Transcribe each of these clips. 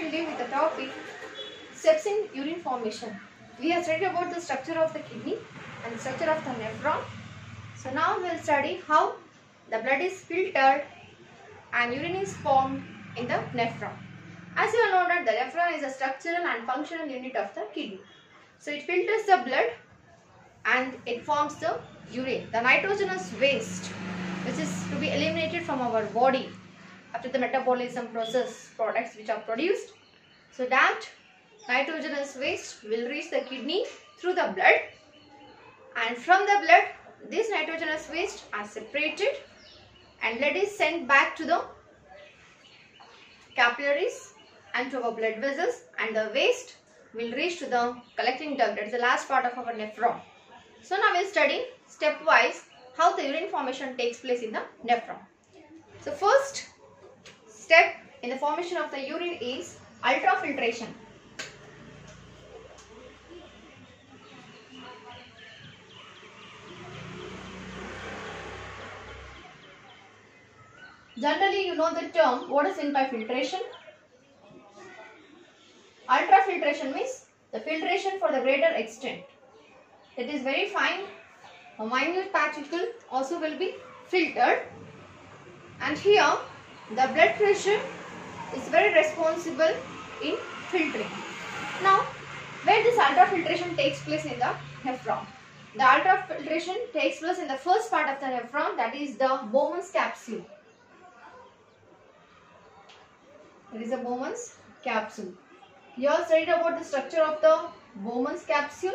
continue with the topic steps in urine formation. We have studied about the structure of the kidney and the structure of the nephron. So now we will study how the blood is filtered and urine is formed in the nephron. As you all know that the nephron is a structural and functional unit of the kidney. So it filters the blood and it forms the urine, the nitrogenous waste which is to be eliminated from our body after the metabolism process products which are produced. So that nitrogenous waste will reach the kidney through the blood, and from the blood this nitrogenous waste are separated and blood is sent back to the capillaries and to our blood vessels, and the waste will reach to the collecting duct, that is the last part of our nephron. So now we will study stepwise how the urine formation takes place in the nephron. So first step in the formation of the urine is ultrafiltration. Generally, you know the term, what is meant by filtration? Ultrafiltration means the filtration for the greater extent. It is very fine, a minute particle also will be filtered, and here the blood pressure is very responsible in filtering. Now, where this ultrafiltration takes place in the nephron? The ultrafiltration takes place in the first part of the nephron, that is the Bowman's capsule. There is a Bowman's capsule. You all studied about the structure of the Bowman's capsule.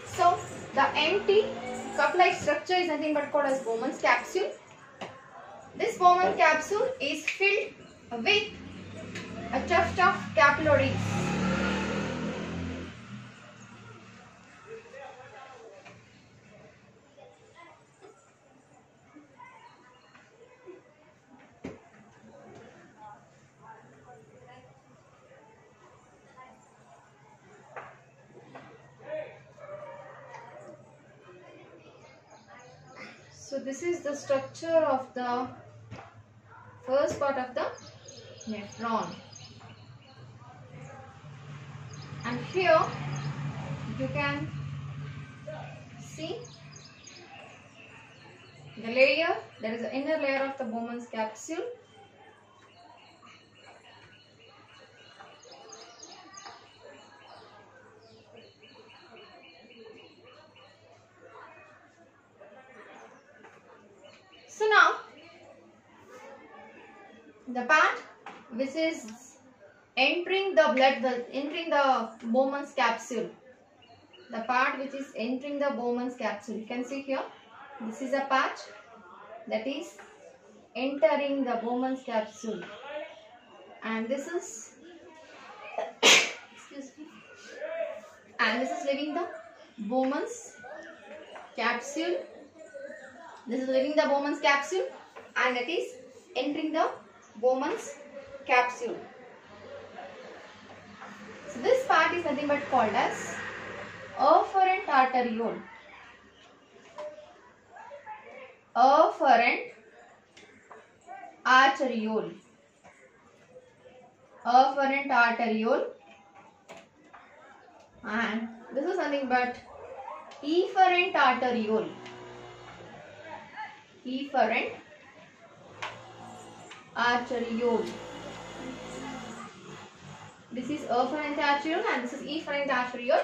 So the empty cup-like structure is nothing but called as Bowman's capsule. This Bowman's capsule is filled with a tuft of capillaries. So this is the structure of the first part of the nephron, and here you can see the layer. There is an inner layer of the Bowman's capsule. So now the part which is entering the Bowman's capsule, the part which is entering the Bowman's capsule, you can see here, this is a part that is entering the Bowman's capsule, and this is excuse me, and this is leaving the Bowman's capsule. This is leaving the Bowman's capsule and it is entering the Bowman's capsule. So this part is nothing but called as afferent arteriole. Afferent arteriole. Afferent arteriole. And this is nothing but efferent arteriole. Efferent arteriole. This is afferent arteriole and this is efferent arteriole.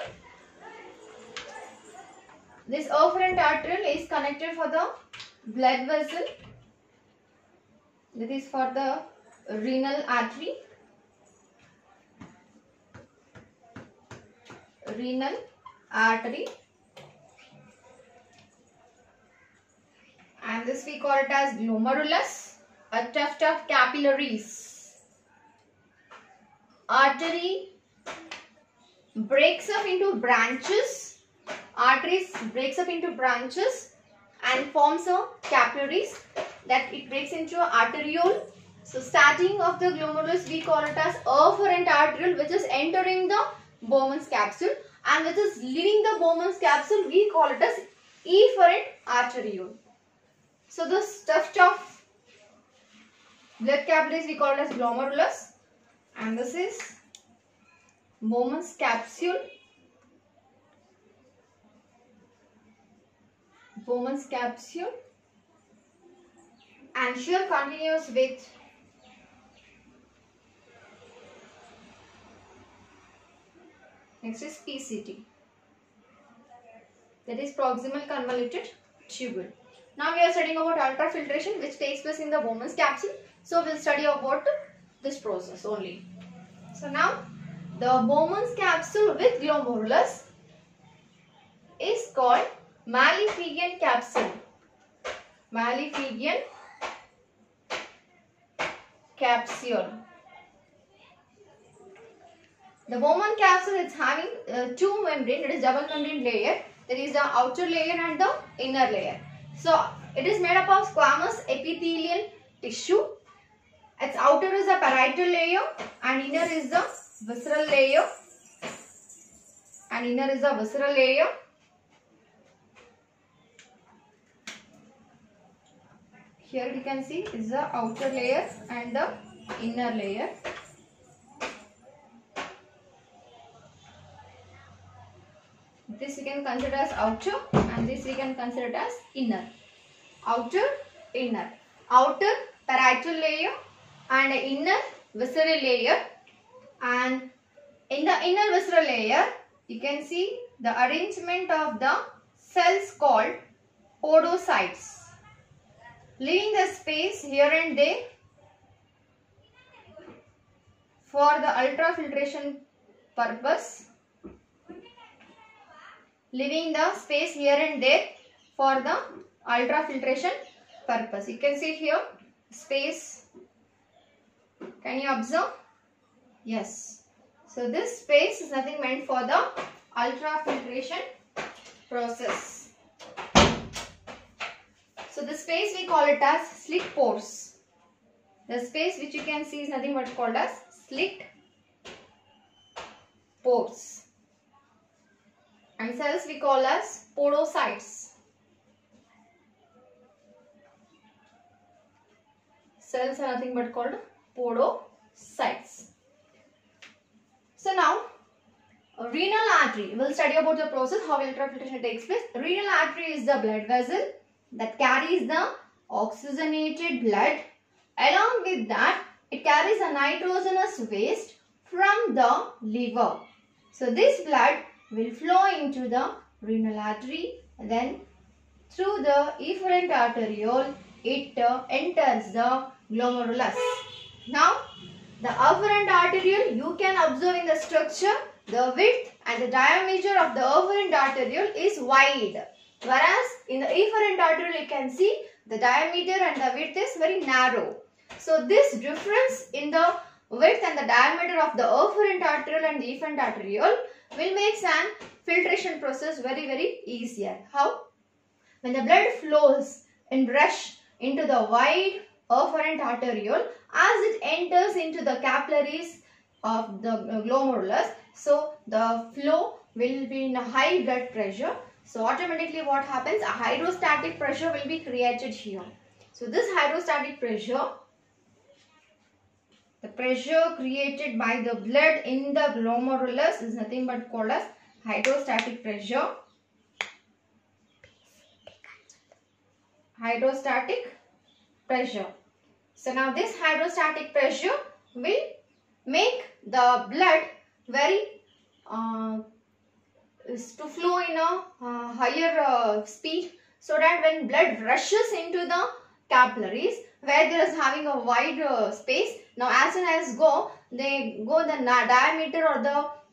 This afferent arteriole is connected for the blood vessel. That is for the renal artery. Renal artery. And this we call it as glomerulus, a tuft of capillaries. Artery breaks up into branches. Arteries breaks up into branches and forms a capillaries, that it breaks into an arteriole. So starting of the glomerulus we call it as afferent arteriole, which is entering the Bowman's capsule, and which is leaving the Bowman's capsule we call it as efferent arteriole. So the stuff of blood capillaries we call it as glomerulus, and this is Bowman's capsule. Bowman's capsule, and here continues with next is PCT, that is proximal convoluted tubule. Now we are studying about ultrafiltration, which takes place in the Bowman's capsule. So we will study about this process only. So now the Bowman's capsule with glomerulus is called Malifigian capsule. Malifigian capsule. The Bowman capsule is having two membrane, it is double membrane layer. There is the outer layer and the inner layer. So it is made up of squamous epithelial tissue. Its outer is the parietal layer and inner is the visceral layer. Here you can see is the outer layer and the inner layer. This we can consider as outer and this we can consider it as inner. Outer, inner. Outer parietal layer and inner visceral layer. And in the inner visceral layer, you can see the arrangement of the cells called podocytes, leaving the space here and there for the ultrafiltration purpose. Leaving the space here and there for the ultrafiltration purpose. You can see here space. Can you observe? Yes. So this space is nothing meant for the ultrafiltration process. So the space we call it as slit pores. The space which you can see is nothing but called as slit pores. And cells we call as podocytes. Cells are nothing but called podocytes. So now, renal artery. We will study about the process, how ultrafiltration takes place. Renal artery is the blood vessel that carries the oxygenated blood. Along with that, it carries a nitrogenous waste from the liver. So this blood will flow into the renal artery, then through the efferent arteriole it enters the glomerulus. Now the afferent arteriole, you can observe in the structure the width and the diameter of the afferent arteriole is wide, whereas in the efferent arteriole you can see the diameter and the width is very narrow. So this difference in the width and the diameter of the afferent arteriole and the efferent arteriole will make an filtration process very easier. How? When the blood flows in rush into the wide afferent arteriole, as it enters into the capillaries of the glomerulus, so the flow will be in a high blood pressure. So automatically what happens? A hydrostatic pressure will be created here. So this hydrostatic pressure, the pressure created by the blood in the glomerulus is nothing but called as hydrostatic pressure. Hydrostatic pressure. So now this hydrostatic pressure will make the blood very to flow in a higher speed, so that when blood rushes into the capillaries where there is having a wide space, now as soon as they go the diameter or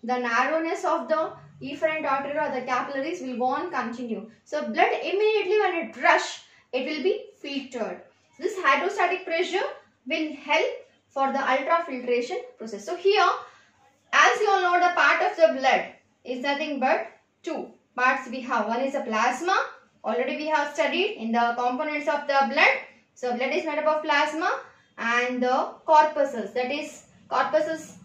the narrowness of the efferent artery or the capillaries will go on continue. So blood immediately when it rush, it will be filtered. This hydrostatic pressure will help for the ultrafiltration process. So here, as you all know, the part of the blood is nothing but two parts we have. One is a plasma. Already we have studied in the components of the blood. So blood is made up of plasma. and the corpuscles, that is corpuscles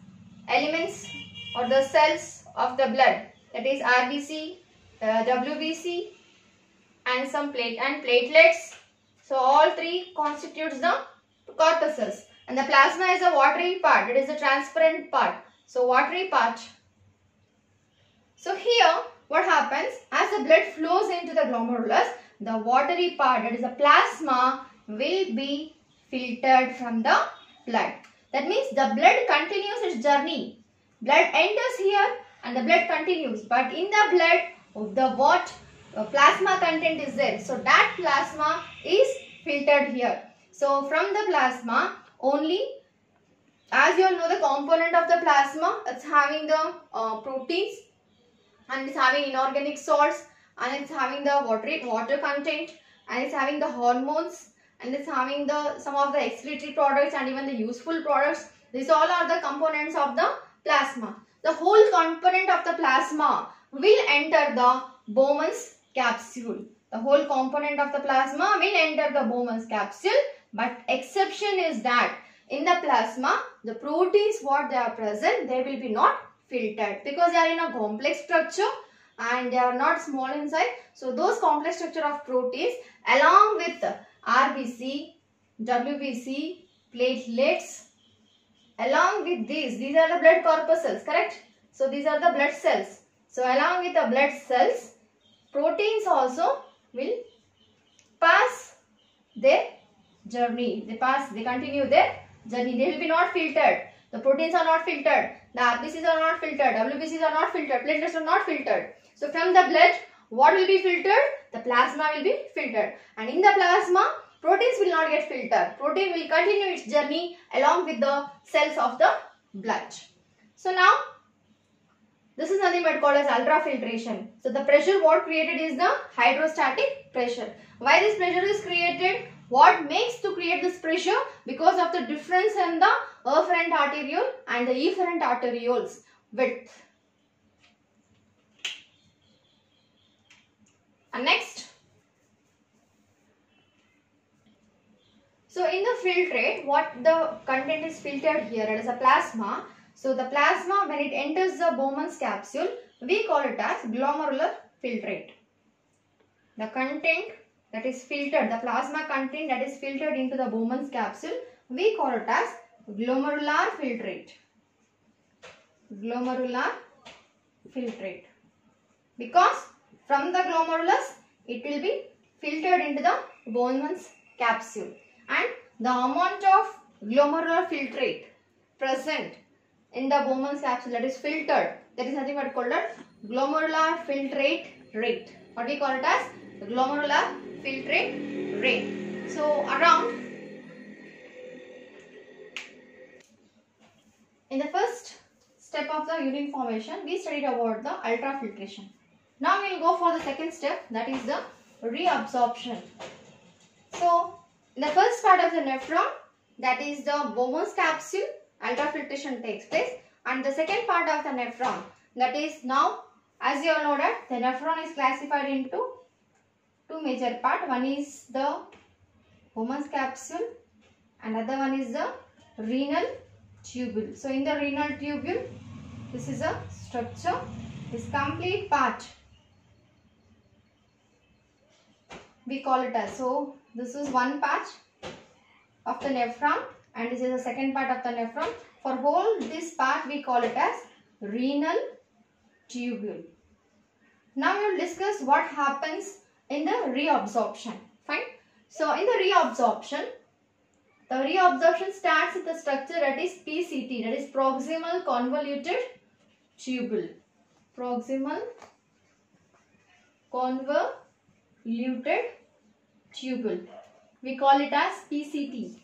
elements or the cells of the blood, that is RBC, WBC and some platelets. So all three constitutes the corpuscles, and the plasma is a watery part, it is a transparent part. So watery part. So here what happens, as the blood flows into the glomerulus, the watery part, that is the plasma, will be filtered from the blood. That means the blood continues its journey. Blood enters here and the blood continues, but in the blood the plasma content is there. So that plasma is filtered here. So from the plasma only, as you all know, the component of the plasma, it's having the proteins, and it's having inorganic salts, and it's having the water content, and it's having the hormones, and it's having the some of the excretory products and even the useful products. These all are the components of the plasma. The whole component of the plasma will enter the Bowman's capsule. The whole component of the plasma will enter the Bowman's capsule, but exception is that in the plasma, the proteins what they are present, they will be not filtered because they are in a complex structure and they are not small inside. So those complex structure of proteins along with RBC, WBC, platelets, along with these are the blood corpuscles, correct? So these are the blood cells. So along with the blood cells, proteins also will pass their journey. They continue their journey. They will be not filtered. The proteins are not filtered. The RBCs are not filtered. WBCs are not filtered. Platelets are not filtered. So from the blood, what will be filtered? The plasma will be filtered. And in the plasma, proteins will not get filtered. Protein will continue its journey along with the cells of the blood. So now, this is nothing but called as ultrafiltration. So the pressure what created is the hydrostatic pressure. Why this pressure is created? What makes to create this pressure? Because of the difference in the afferent arteriole and the efferent arterioles width. And next, so in the filtrate, what the content is filtered here, it is a plasma. So the plasma, when it enters the Bowman's capsule, we call it as glomerular filtrate. The content that is filtered, the plasma content that is filtered into the Bowman's capsule, we call it as glomerular filtrate. Glomerular filtrate. Because from the glomerulus, it will be filtered into the Bowman's capsule. And the amount of glomerular filtrate present in the Bowman's capsule, that is filtered, that is nothing but called as glomerular filtrate rate. What we call it as glomerular filtrate rate. So around, in the first step of the urine formation, we studied about the ultrafiltration. Now we will go for the second step, that is the reabsorption. So in the first part of the nephron, that is the Bowman's capsule, ultrafiltration takes place, and the second part of the nephron, that is now, as you all know that the nephron is classified into two major parts. One is the Bowman's capsule and other one is the renal tubule. So in the renal tubule, this is a structure, this complete part we call it as. So this is one part of the nephron and this is the second part of the nephron. For whole this part we call it as renal tubule. Now we will discuss what happens in the reabsorption. Fine. So in the reabsorption starts with the structure that is PCT, that is proximal convoluted tubule. Proximal convoluted tubule. We call it as PCT.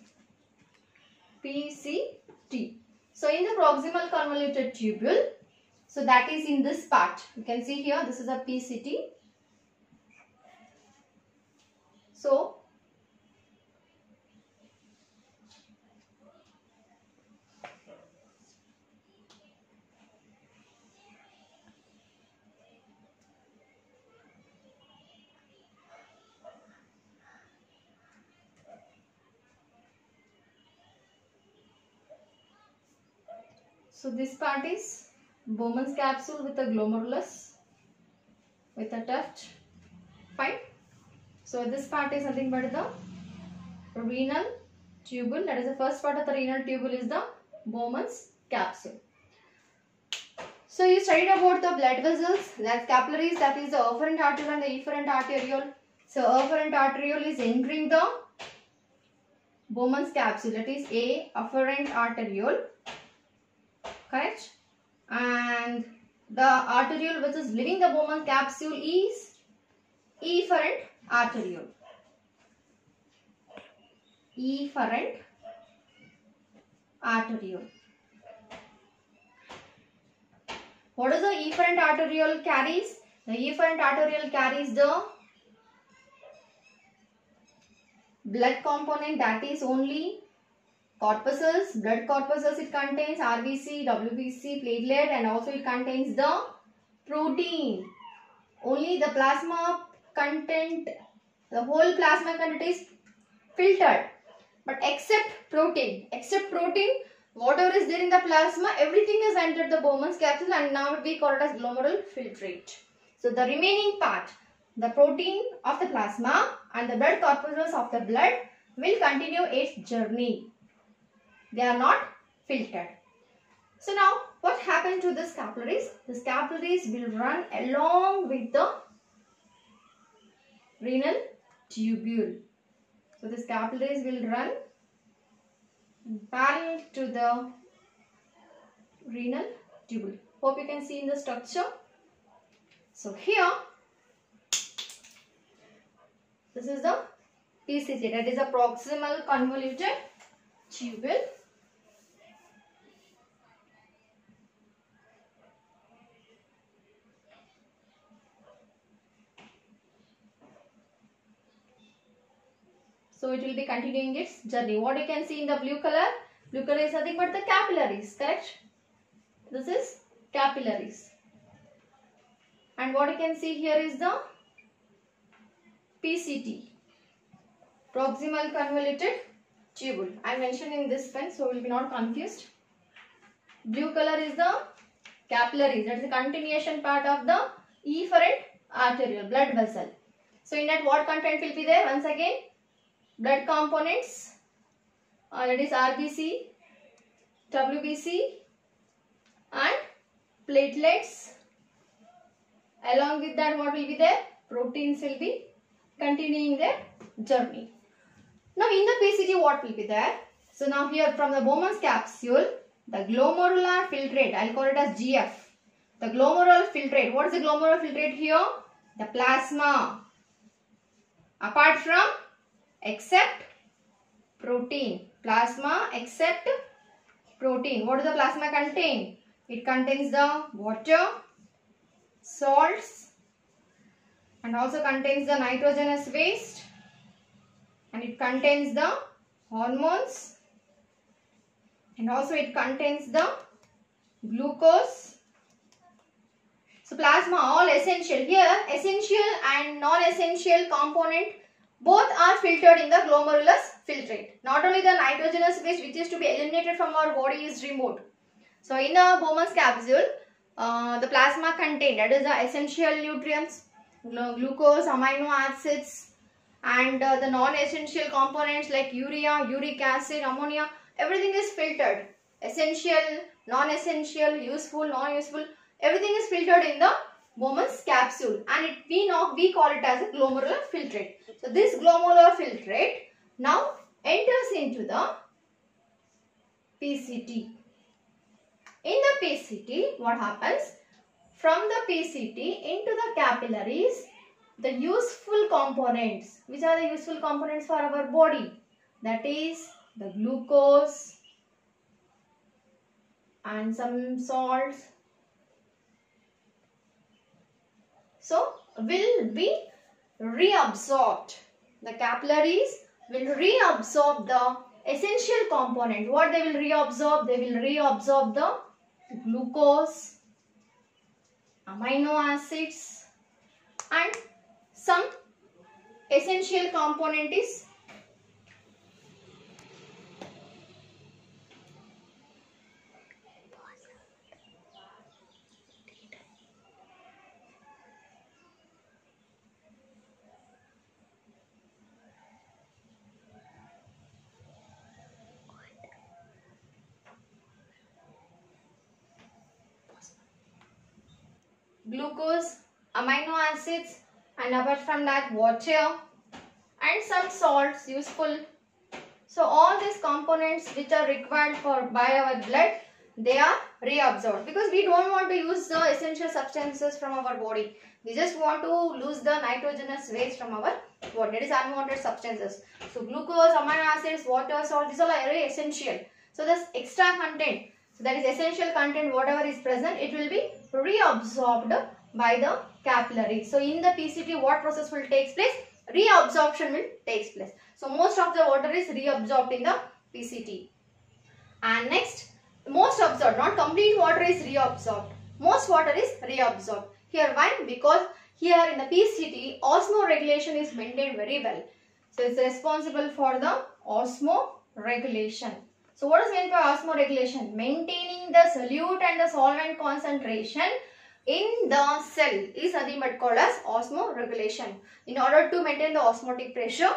PCT. So in the proximal convoluted tubule, so that is in this part. You can see here, this is a PCT. So So this part is Bowman's capsule with a glomerulus with a tuft. Fine. So this part is nothing but the renal tubule. That is the first part of the renal tubule is the Bowman's capsule. So you studied about the blood vessels, that's capillaries, that is the afferent arteriole and the efferent arteriole. So afferent arteriole is entering the Bowman's capsule, that is A afferent arteriole, correct? And the arteriole which is leaving the Bowman's capsule is efferent arteriole. Efferent arteriole. What does the efferent arteriole carries? The efferent arteriole carries the blood component, that is only corpuscles, blood corpuscles. It contains RBC, WBC, platelet, and also it contains the protein. Only the plasma content, the whole plasma content is filtered. But except protein, whatever is there in the plasma, everything is entered the Bowman's capsule and now we call it as glomerular filtrate. So the remaining part, the protein of the plasma and the blood corpuscles of the blood will continue its journey. They are not filtered. So now what happened to these capillaries? These capillaries will run along with the renal tubule. So these capillaries will run parallel to the renal tubule. Hope you can see in the structure. So here, this is the PCT, that is a proximal convoluted tubule. So it will be continuing its journey. What you can see in the blue color is nothing but the capillaries, correct? This is capillaries. And what you can see here is the PCT, proximal convoluted tubule. I am mentioning this pen so we will be not confused. Blue color is the capillaries, that is the continuation part of the efferent arteriole, blood vessel. So in that what content will be there? Once again, blood components, that is RBC, WBC and platelets. Along with that what will be there? Proteins will be continuing their journey. Now in the PCT what will be there? So now here from the Bowman's capsule, the glomerular filtrate, I will call it as GF. The glomerular filtrate, what is the glomerular filtrate here? The plasma. Apart from, except protein. Plasma except protein. What does the plasma contain? It contains the water, salts, and also contains the nitrogenous waste, and it contains the hormones, and also it contains the glucose. So plasma, all essential. Here essential and non-essential component both are filtered in the glomerulus filtrate. Not only the nitrogenous waste which is to be eliminated from our body is removed. So in a Bowman's capsule, the plasma contained, that is the essential nutrients, glucose, amino acids, and the non-essential components like urea, uric acid, ammonia, everything is filtered. Essential, non-essential, useful, non-useful, everything is filtered in the Bowman's capsule, and we call it as a glomerular filtrate. So this glomerular filtrate now enters into the PCT. In the PCT, what happens? From the PCT into the capillaries, the useful components. Which are the useful components for our body? That is the glucose and some salts. So will be reabsorbed. The capillaries will reabsorb the essential component. What they will reabsorb? They will reabsorb the glucose, amino acids, and some essential component is glucose, amino acids, and apart from that water and some salts useful. So all these components which are required by our blood, they are reabsorbed, because we don't want to use the essential substances from our body. We just want to lose the nitrogenous waste from our body, that is unwanted substances. So glucose, amino acids, water, salt, these all are very essential. So this extra content, so that is essential content, whatever is present, it will be reabsorbed by the capillary. So in the PCT, what process will take place? Reabsorption will take place. So most of the water is reabsorbed in the PCT. And next, most absorbed, not complete water is reabsorbed. Most water is reabsorbed. Here why? Because here in the PCT, osmoregulation is maintained very well. So it's responsible for the osmoregulation. So what is meant by osmoregulation? Maintaining the solute and the solvent concentration in the cell is nothing but called as osmoregulation. In order to maintain the osmotic pressure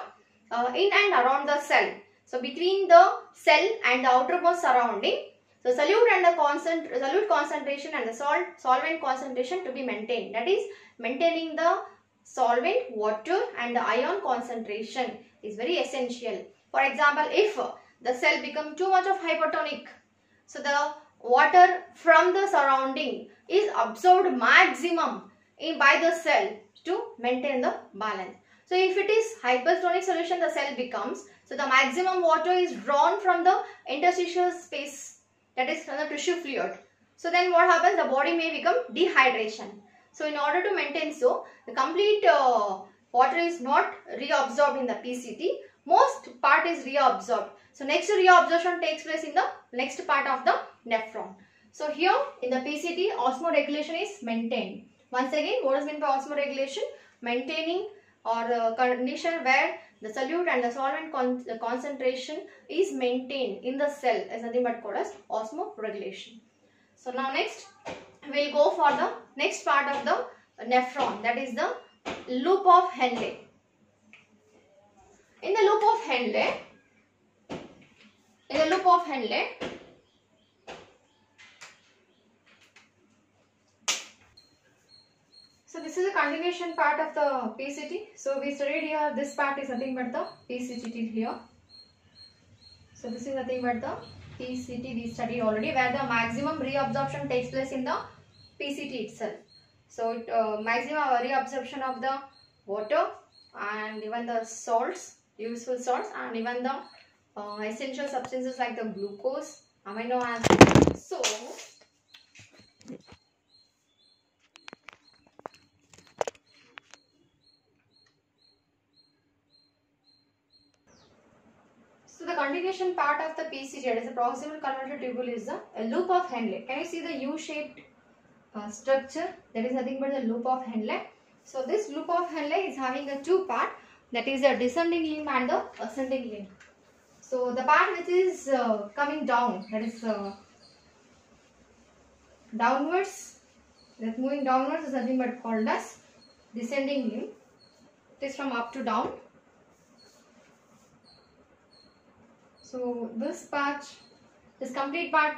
in and around the cell. So between the cell and the outermost surrounding, so solute and the solute concentration and the solvent concentration to be maintained. That is, maintaining the solvent, water and the ion concentration is very essential. For example, if the cell become too much of hypertonic, so the water from the surrounding is absorbed maximum by the cell to maintain the balance. So if it is hypertonic solution, the cell becomes, so the maximum water is drawn from the interstitial space, that is from the tissue fluid. So then what happens? The body may become dehydration. So in order to maintain so, the complete water is not reabsorbed in the PCT. Most part is reabsorbed. So next reabsorption takes place in the next part of the nephron. So here in the PCT, osmoregulation is maintained. Once again, what is meant by osmoregulation? Maintaining or condition where the solute and the solvent concentration is maintained in the cell is nothing but called as osmoregulation. So now next we will go for the next part of the nephron, that is the loop of Henle. In the loop of Henle, so this is a continuation part of the PCT. So we studied here, this part is nothing but the PCT till here. So this is nothing but the PCT we studied already, where the maximum reabsorption takes place in the PCT itself. So maximum reabsorption of the water and even the salts, useful salts, and even the essential substances like the glucose, amino acids. So the continuation part of the PCT, that is the proximal convoluted tubule, is the loop of Henle. Can you see the U-shaped structure? That is nothing but the loop of Henle. So this loop of Henle is having a two part, that is the descending limb and the ascending limb. So the part which is coming down, that is downwards, that moving downwards is nothing but called as descending limb. It is from up to down. So this part, this complete part,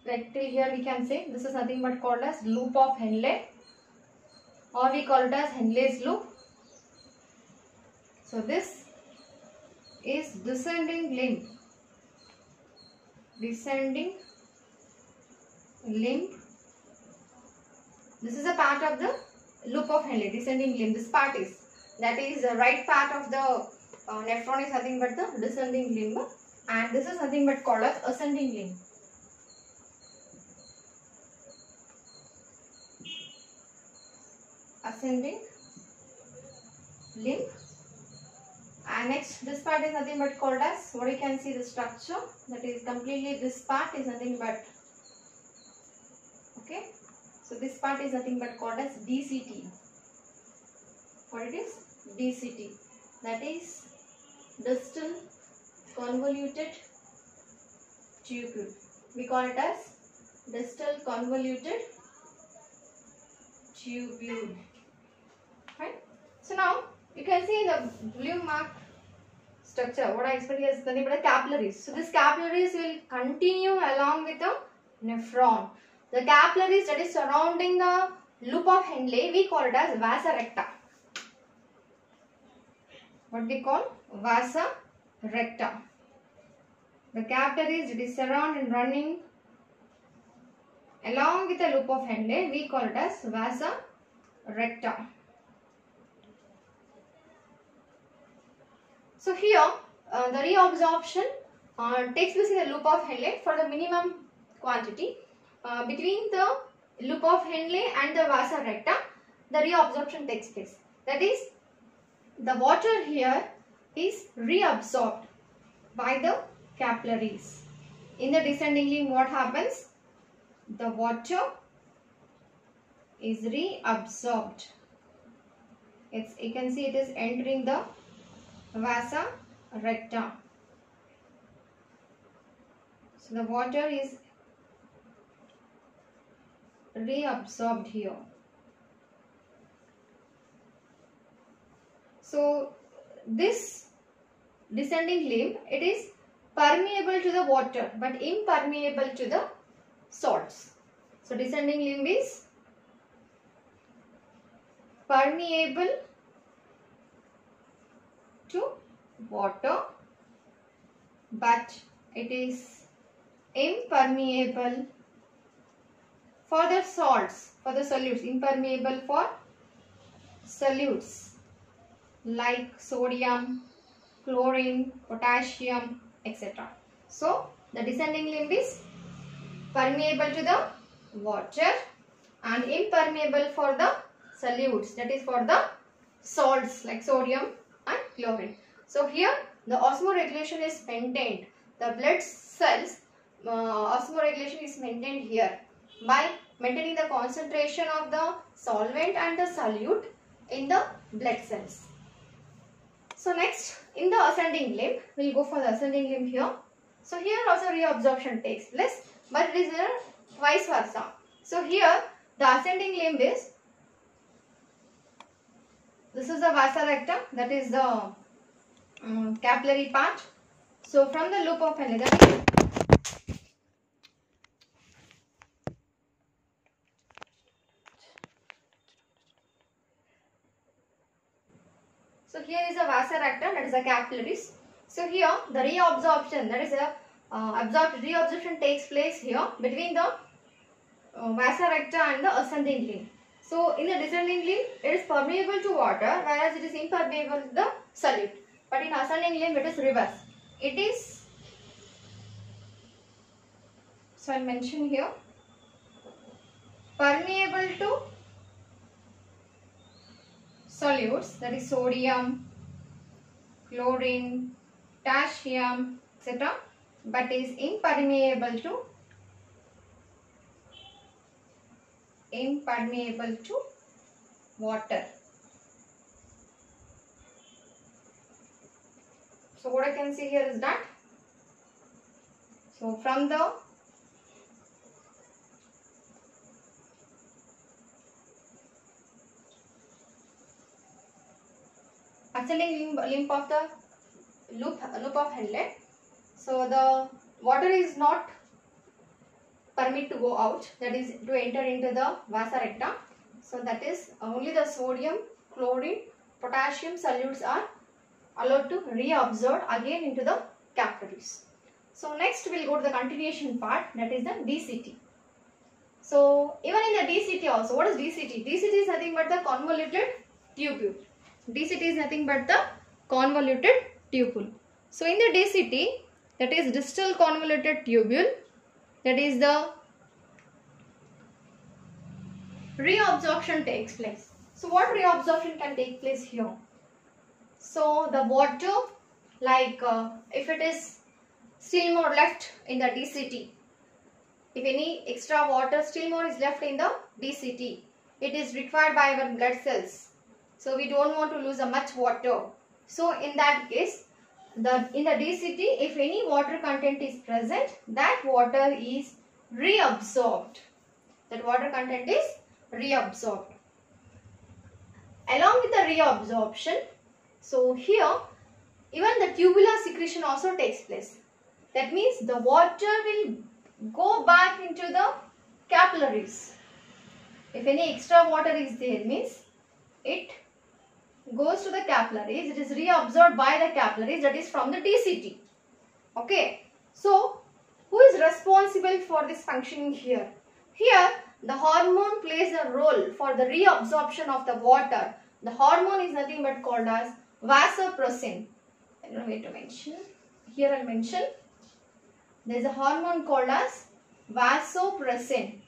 like till here we can say, this is nothing but called as loop of Henle, or we call it as Henle's loop. So this is descending limb. Descending limb. This is a part of the loop of Henle, descending limb. This part is, that is the right part of the nephron is nothing but the descending limb, and this is nothing but called as ascending limb. Ascending limb. And next, this part is nothing but called as, what you can see the structure, that is completely, this part is nothing but, okay, so this part is nothing but called as DCT. What it is? DCT, that is distal convoluted tubule. We call it as distal convoluted tubule. Right? So now you can see in the blue mark structure, what I explained is nothing but the capillaries. So these capillaries will continue along with the nephron. The capillaries that is surrounding the loop of Henle, we call it as vasa recta. What we call vasa recta. The capillaries, it is surrounded and running along with the loop of Henle, we call it as vasa recta. So here the reabsorption takes place in the loop of Henle for the minimum quantity. Between the loop of Henle and the vasa recta, the reabsorption takes place. That is, the water here is reabsorbed by the capillaries. In the descending limb, what happens? The water is reabsorbed. You can see it is entering the vasa recta. So the water is reabsorbed here. So this descending limb, it is permeable to the water but impermeable to the salts. So descending limb is permeable to water but it is impermeable for the salts, for the solutes, impermeable for solutes like sodium, chlorine, potassium, etc. So the descending limb is permeable to the water and impermeable for the solutes, that is for the salts like sodium and chlorine. So here the osmoregulation is maintained. The blood cells osmoregulation is maintained here by maintaining the concentration of the solvent and the solute in the blood cells. So next, in the ascending limb, we will go for the ascending limb here. So here also reabsorption takes place, but it is vice versa. So here the ascending limb is, this is the vasa recta, that is the capillary part. So from the loop of Henle, so here is a vasa recta, that is the capillaries. So here the reabsorption, that is a reabsorption takes place here between the vasa recta and the ascending limb. So in the descending limb, it is permeable to water, whereas it is impermeable to the solute. But in ascending limb, it is reverse. It is, so I mention here, permeable to solutes, that is sodium, chlorine, potassium, etc. but is impermeable to water. So what I can see here is that, so from the ascending limb of the loop of Henle, so the water is not permitted to go out, that is to enter into the vasa recta. So that is only the sodium, chlorine, potassium solutes are allowed to reabsorb again into the capillaries. So next we will go to the continuation part, that is the DCT. So even in the DCT also, what is DCT? DCT is nothing but the convoluted tubule. DCT is nothing but the convoluted tubule. So in the DCT, that is distal convoluted tubule, that is the reabsorption takes place. So what reabsorption can take place here? So the water, like if it is still more left in the DCT, if any extra water still more is left in the DCT, it is required by our blood cells. So we don't want to lose much water. So in that case, in the DCT, if any water content is present, that water is reabsorbed. That water content is reabsorbed. Along with the reabsorption, so here even the tubular secretion also takes place. That means the water will go back into the capillaries. If any extra water is there, means it goes to the capillaries, it is reabsorbed by the capillaries, that is from the DCT. Okay, so who is responsible for this functioning here? Here the hormone plays a role for the reabsorption of the water. The hormone is nothing but called as vasopressin. I don't know where to mention. Here I'll mention. There is a hormone called as vasopressin.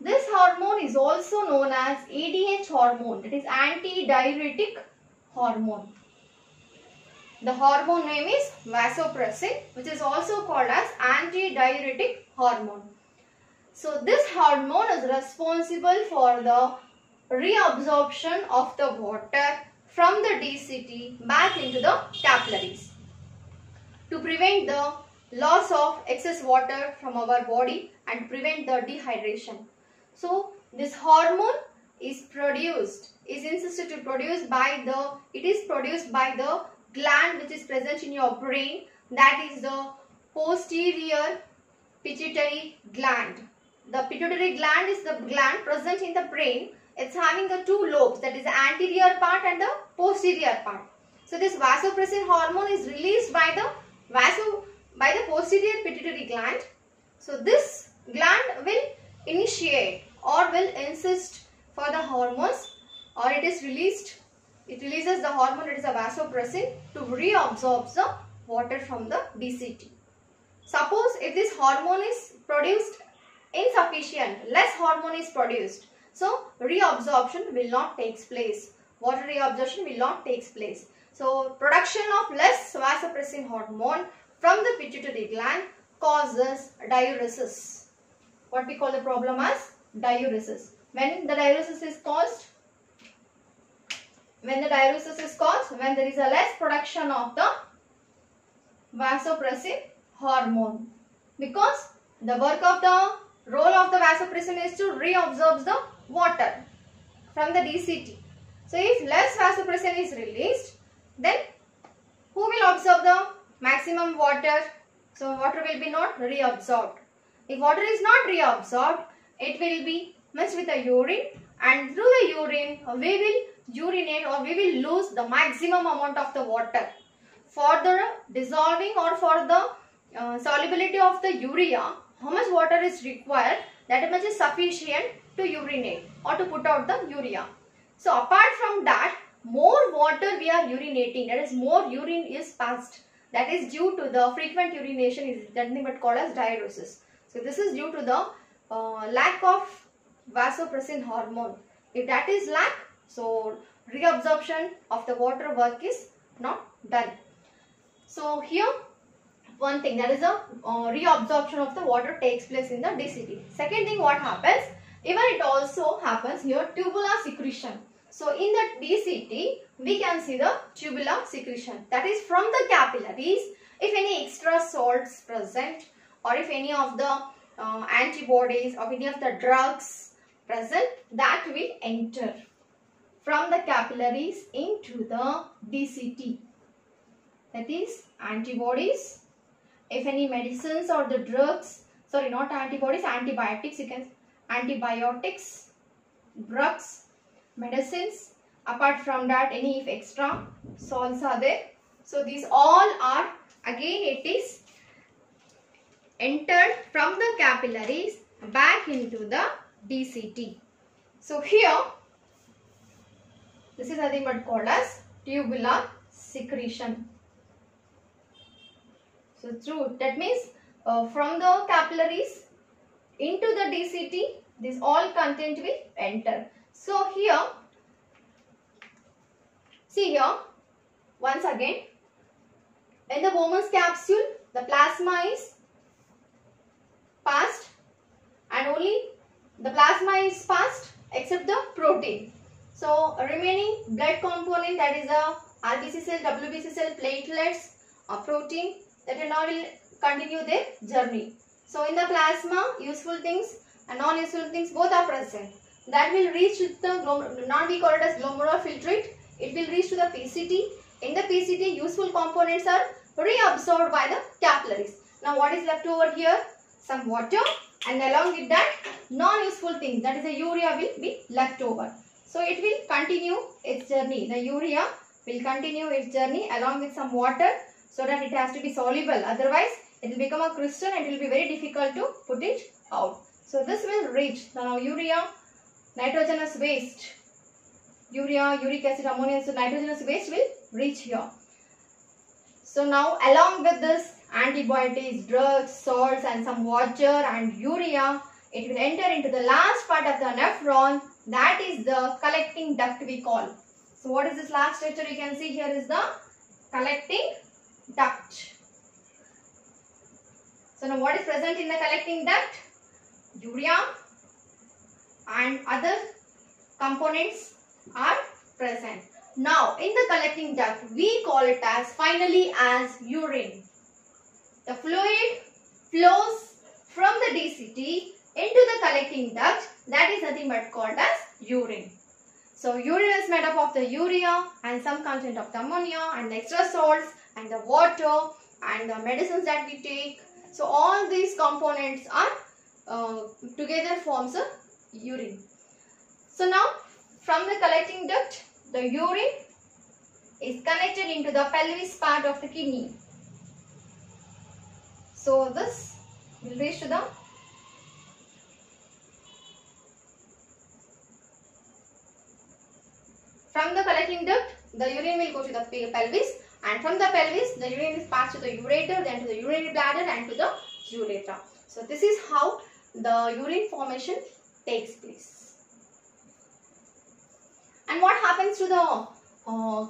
This hormone is also known as ADH hormone, that is antidiuretic hormone. The hormone name is vasopressin, which is also called as antidiuretic hormone. So this hormone is responsible for the reabsorption of the water from the DCT back into the capillaries to prevent the loss of excess water from our body and prevent the dehydration. So this hormone is insisted to produce by the, it is produced by the gland which is present in your brain, that is the posterior pituitary gland. The pituitary gland is the gland present in the brain. It's having the two lobes, that is the anterior part and the posterior part. So this vasopressin hormone is released by the posterior pituitary gland. So this gland will initiate or will insist for the hormones, or it is released. It releases the hormone, it is a vasopressin, to reabsorb the water from the DCT. Suppose if this hormone is produced insufficient, less hormone is produced, so reabsorption will not take place. Water reabsorption will not take place. So production of less vasopressin hormone from the pituitary gland causes diuresis. What we call the problem as diuresis. When the diuresis is caused? When there is a less production of the vasopressin hormone, because the role of the vasopressin is to reabsorb the water from the DCT. So if less vasopressin is released, then who will absorb the maximum water? So water will be not reabsorbed. If water is not reabsorbed, it will be mixed with the urine, and through the urine we will urinate, or we will lose the maximum amount of the water. For the dissolving or for the solubility of the urea, how much water is required, that much is sufficient to urinate or to put out the urea. So apart from that, more water we are urinating, that is more urine is passed. That is due to the frequent urination, is nothing but called as diuresis. So this is due to the lack of vasopressin hormone. If that is lack, so reabsorption of the water work is not done. So here one thing, that is a reabsorption of the water takes place in the DCT. Second thing, what happens, even it also happens here, tubular secretion. So in the DCT we can see the tubular secretion, that is from the capillaries. If any extra salts present, or if any of the antibodies or any of the drugs present, that will enter from the capillaries into the DCT. That is antibodies. If any medicines or the drugs, sorry, not antibodies, antibiotics, you can antibiotics, drugs, medicines. Apart from that, any if extra salts are there, so these all are, again it is entered from the capillaries back into the DCT. So here this is nothing but called as tubular secretion. So through, that means from the capillaries into the DCT, this all content will enter. So here, see here, once again, in the Bowman's capsule, the plasma is passed, and only the plasma is passed except the protein. So remaining blood component, that is the RBC cell, WBC cell, platelets, protein, that and all will continue their journey. So in the plasma, useful things and non-useful things both are present. That will reach to the, not we call it as glomerular filtrate, it will reach to the PCT. In the PCT, useful components are reabsorbed by the capillaries. Now what is left over here? Some water, and along with that non-useful things, that is the urea, will be left over. So it will continue its journey. The urea will continue its journey along with some water, so that it has to be soluble. Otherwise, it will become a crystal and it will be very difficult to put it out. So this will reach the urea, nitrogenous waste, urea, uric acid, ammonia, so nitrogenous waste will reach here. So now along with this antibiotics, drugs, salts and some water and urea, it will enter into the last part of the nephron, that is the collecting duct we call. So what is this last structure you can see here is the collecting duct. So now what is present in the collecting duct? Urea and other components are present. Now in the collecting duct we call it as finally as urine. The fluid flows from the DCT into the collecting duct, that is nothing but called as urine. So urine is made up of the urea and some content of the ammonia and the extra salts and the water and the medicines that we take. So all these components are together forms a urine. So now from the collecting duct, the urine is connected into the pelvis part of the kidney. So this will reach to the from the collecting duct, the urine will go to the pelvis, and from the pelvis, the urine is passed to the ureter, then to the urinary bladder and to the urethra. So this is how the urine formation takes place. And what happens to the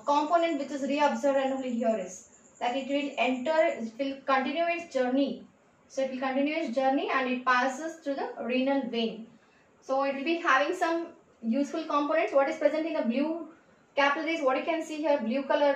component which is reabsorbed and only here is that it will enter, it will continue its journey. So it will continue its journey and it passes through the renal vein. So it will be having some useful components. What is present in the blue capillaries, what you can see here, blue color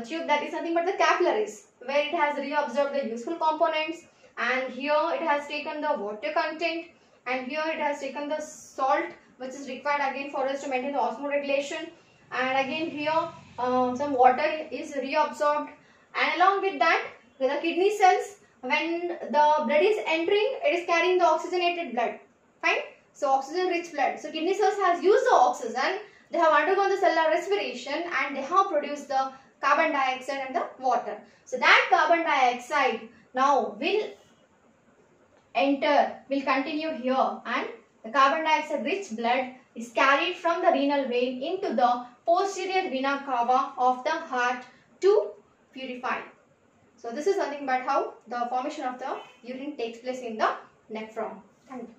tube, that is nothing but the capillaries, where it has reabsorbed the useful components, and here it has taken the water content, and here it has taken the salt which is required again for us to maintain the osmoregulation, and again here some water is reabsorbed, and along with that the kidney cells, when the blood is entering, it is carrying the oxygenated blood, fine. So oxygen rich blood. So kidney cells has used the oxygen, they have undergone the cellular respiration and they have produced the carbon dioxide and the water. So that carbon dioxide now will enter, will continue here, and the carbon dioxide rich blood is carried from the renal vein into the posterior vena cava of the heart to purify. So this is nothing but how the formation of the urine takes place in the nephron. Thank you.